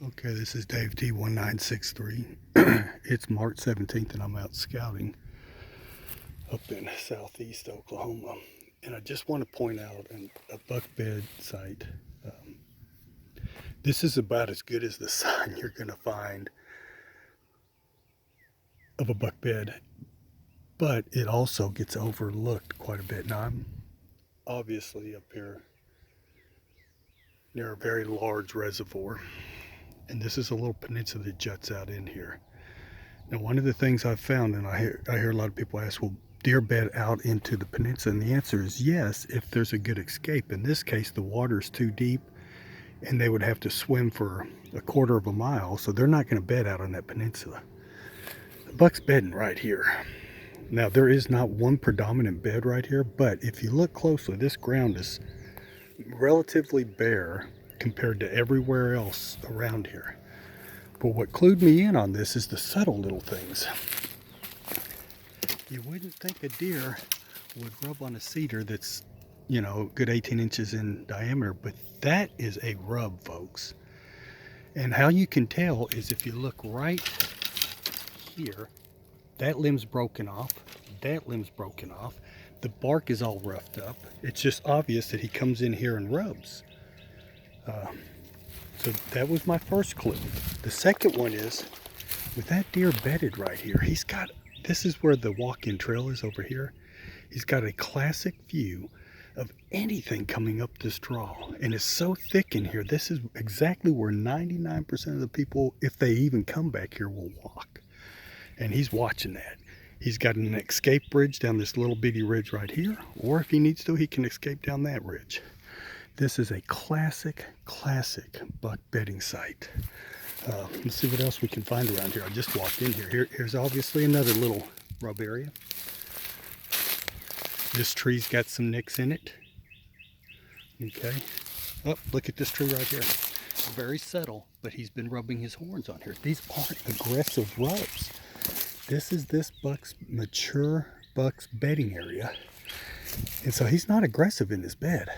Okay, this is Dave T1963. It's March 17th and I'm out scouting up in southeast Oklahoma. And I just want to point out a buck bed site. Um, this is about as good as the sign you're going to find of a buck bed, but it also gets overlooked quite a bit. Now I'm obviously up here near a very large reservoir, and this is a little peninsula that juts out in here. Now, one of the things I've found, and I hear a lot of people ask, well, deer bed out into the peninsula? And the answer is yes, if there's a good escape. In this case, the water's too deep and they would have to swim for a quarter of a mile, so they're not going to bed out on that peninsula. The buck's bedding right here. Now, there is not one predominant bed right here, but if you look closely, this ground is relatively bare compared to everywhere else around here. But what clued me in on this is the subtle little things. You wouldn't think a deer would rub on a cedar that's, a good 18 inches in diameter, but that is a rub, folks. And how you can tell is if you look right here, that limb's broken off, that limb's broken off, the bark is all roughed up. It's just obvious that he comes in here and rubs. So that was my first clue. The second one is, with that deer bedded right here, this is where the walk-in trail is over here. He's got a classic view of anything coming up this draw. And it's so thick in here, this is exactly where 99% of the people, if they even come back here, will walk. And he's watching that. He's got an escape bridge down this little bitty ridge right here, or if he needs to, he can escape down that ridge. This is a classic buck bedding site. Let's see what else we can find around here. I just walked in here. Here's obviously another little rub area. This tree's got some nicks in it. Okay. Oh, look at this tree right here. Very subtle, but he's been rubbing his horns on here. These aren't aggressive rubs. This is this mature buck's bedding area. And so he's not aggressive in his bed.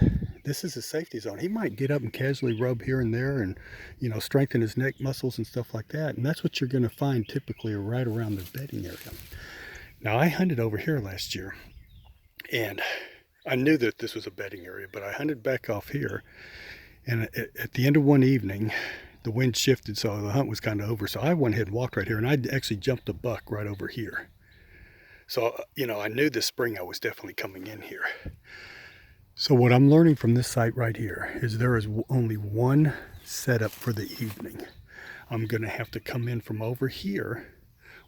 This is a safety zone. He might get up and casually rub here and there and, strengthen his neck muscles and stuff like that. And that's what you're going to find typically right around the bedding area. Now, I hunted over here last year, and I knew that this was a bedding area, but I hunted back off here. And at the end of one evening, the wind shifted, so the hunt was kind of over. So I went ahead and walked right here, and I actually jumped a buck right over here. So, I knew this spring I was definitely coming in here. So what I'm learning from this site right here is there is only one setup for the evening. I'm going to have to come in from over here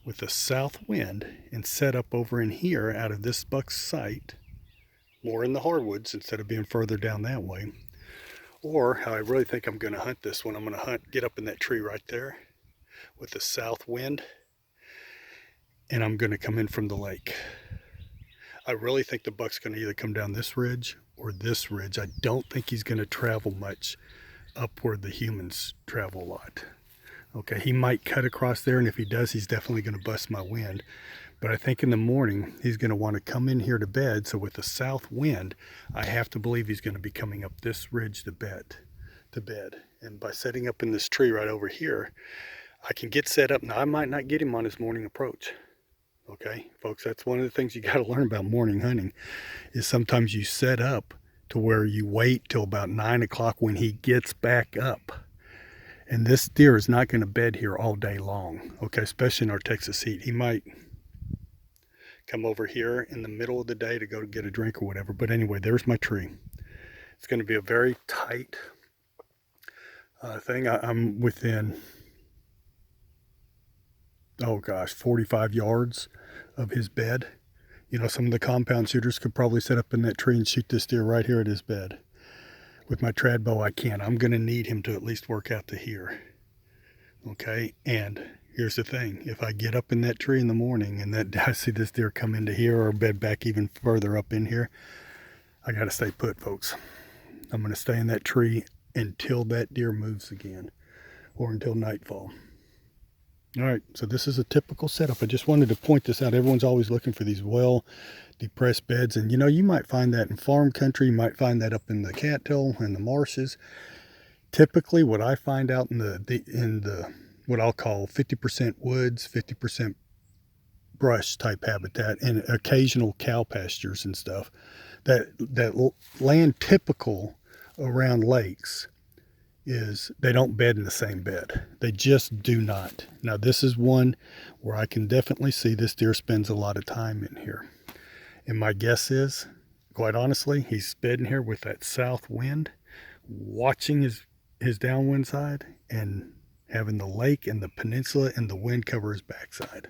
with a south wind and set up over in here out of this buck's site, more in the hardwoods instead of being further down that way. Or how I really think I'm going to hunt this one, I'm going to get up in that tree right there with the south wind, and I'm going to come in from the lake. I really think the buck's going to either come down this ridge or this ridge. I don't think he's going to travel much up where the humans travel a lot. Okay, he might cut across there, and if he does, he's definitely going to bust my wind. But I think in the morning, he's going to want to come in here to bed. So with the south wind, I have to believe he's going to be coming up this ridge to bed. And by setting up in this tree right over here, I can get set up. Now, I might not get him on his morning approach. Okay, folks, that's one of the things you got to learn about morning hunting is sometimes you set up to where you wait till about 9 o'clock when he gets back up. And this deer is not going to bed here all day long, okay, especially in our Texas heat. He might come over here in the middle of the day to go to get a drink or whatever. But anyway, there's my tree. It's going to be a very tight thing. I'm within, 45 yards of his bed. Some of the compound shooters could probably set up in that tree and shoot this deer right here at his bed. With my trad bow, I can't. I'm going to need him to at least work out to here. Okay, and here's the thing. If I get up in that tree in the morning and I see this deer come into here or bed back even further up in here, I got to stay put, folks. I'm going to stay in that tree until that deer moves again or until nightfall. All right, so this is a typical setup. I just wanted to point this out. Everyone's always looking for these well-depressed beds. And, you might find that in farm country. You might find that up in the cattail and the marshes. typically what I find out in the what I'll call 50% woods, 50% brush type habitat, and occasional cow pastures and stuff, that land typical around lakes is they don't bed in the same bed. They just do not. Now this is one where I can definitely see this deer spends a lot of time in here. And my guess is, quite honestly, he's bedding here with that south wind, watching his downwind side and having the lake and the peninsula and the wind cover his backside.